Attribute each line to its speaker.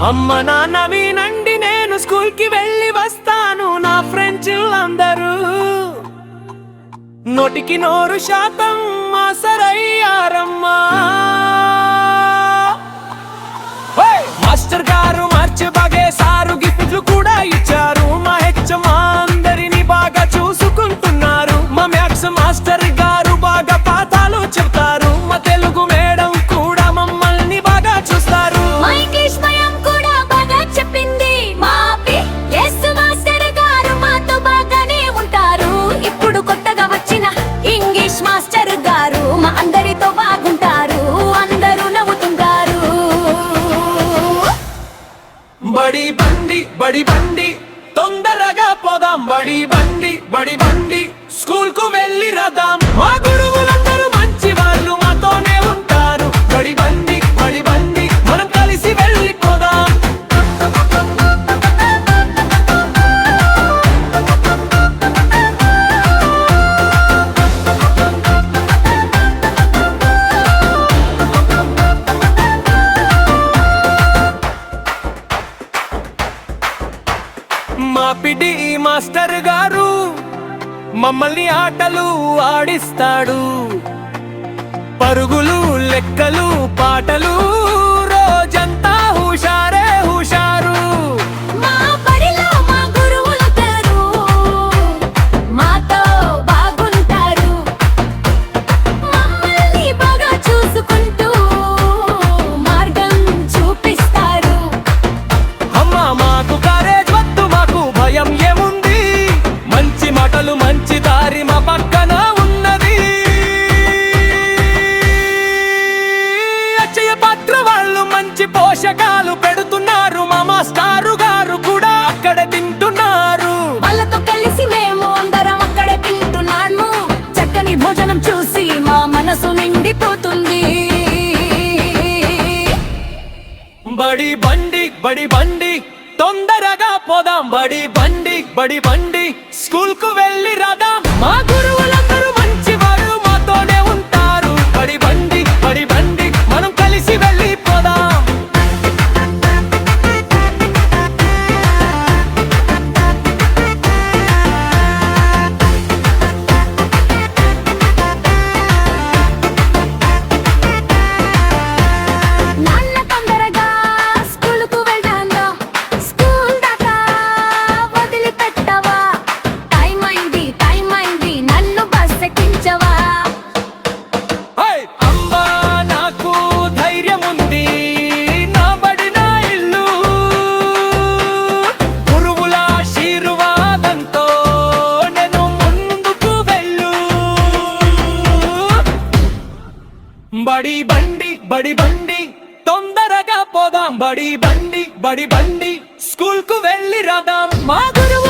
Speaker 1: అమ్మ నాన్న వినండి, నేను స్కూల్ కి వెళ్ళి వస్తాను. నా ఫ్రెండ్స్ అందరూ నోటికి 100% ఆసరయ్యారమ్మా. మాస్టర్ గారు మార్చి బాగేశారు, గిఫ్ట్లు కూడా ఇచ్చారు. మా హెచ్ఎం అందరినీ బాగా చూసుకుంటున్నారు. మా మ్యాథ్స్ మాస్టర్ గారు బాగా పాఠాలు చెప్తారు. మా తెలుగు మేడం కూడా మమ్మల్ని బాగా చూస్తారు.
Speaker 2: మాస్టర్ గారు మా అందరితో బాగుంటారు, అందరూ నవ్వుతుంటారు.
Speaker 1: బడి బండి బడి బండి తొందరగా పోదాం. బడి బండి బడి బండి స్కూల్ కు వెళ్ళి రదాం. మా గురువులందరూ మంచి వాళ్ళు, మాతోనే ఉంటారు. బడి బండి బడి బండి మనం కలిసి వెళ్ళిపోదాం. మా పిటి మాస్టర్ గారు మమ్మల్ని ఆటలు ఆడిస్తాడు. పరుగులు లెక్కలు పాటలు రోజంతా హుషారే హుషారు.
Speaker 2: మా బడిలో మా గురువులు పేరు మాతో బాగుంటారు. మమ్మల్ని బాగా చూసుకుంటూ మార్గం చూపిస్తారు.
Speaker 1: అమ్మ మాకు కారేజ్ వద్దు, మాకు భయం ఏముంది. మంచి మాటలు మంచి దారి మా పక్కన ఉన్నది. అక్షయ పాత్ర వాళ్ళు మంచి పోషకాలు పెడుతున్నారు. మా మాస్టారు గారు కూడా అక్కడే తింటున్నారు.
Speaker 2: వాళ్ళతో కలిసి మేము అందరం అక్కడే తింటున్నాము. చక్కని భోజనం చూసి మా మనసు నిండిపోతుంది.
Speaker 1: బడి బండి బడి బండి తొందరగా పోదాం. బడి బండి బడి బండి స్కూల్ కు వెళ్ళి రాదాం. మా గురువులందరూ మంచివారు, మాతోనే ఉంటారు. బడి బండి బడి బండి మనం కలిసి వెళ్ళిపోదాం.
Speaker 2: నాన్న తొందరగా స్కూలుకు వెళ్దాందా, స్కూల్ దాకా వదిలిపెట్టవా. టైం అయింది నన్ను బస్ ఎక్కించవా.
Speaker 1: హై! అమ్మా నాకు ధైర్యం ఉంది, నా బడి నా ఇల్లు. గురువుల ఆశీర్వాదంతో నేను ముందుకు వెళ్ళు. బడి బండి బడి బండి తొందరగా పోదాం. బడి బండి బడి బండి స్కూల్ కు వెళ్ళి రాదాం. మా గురువు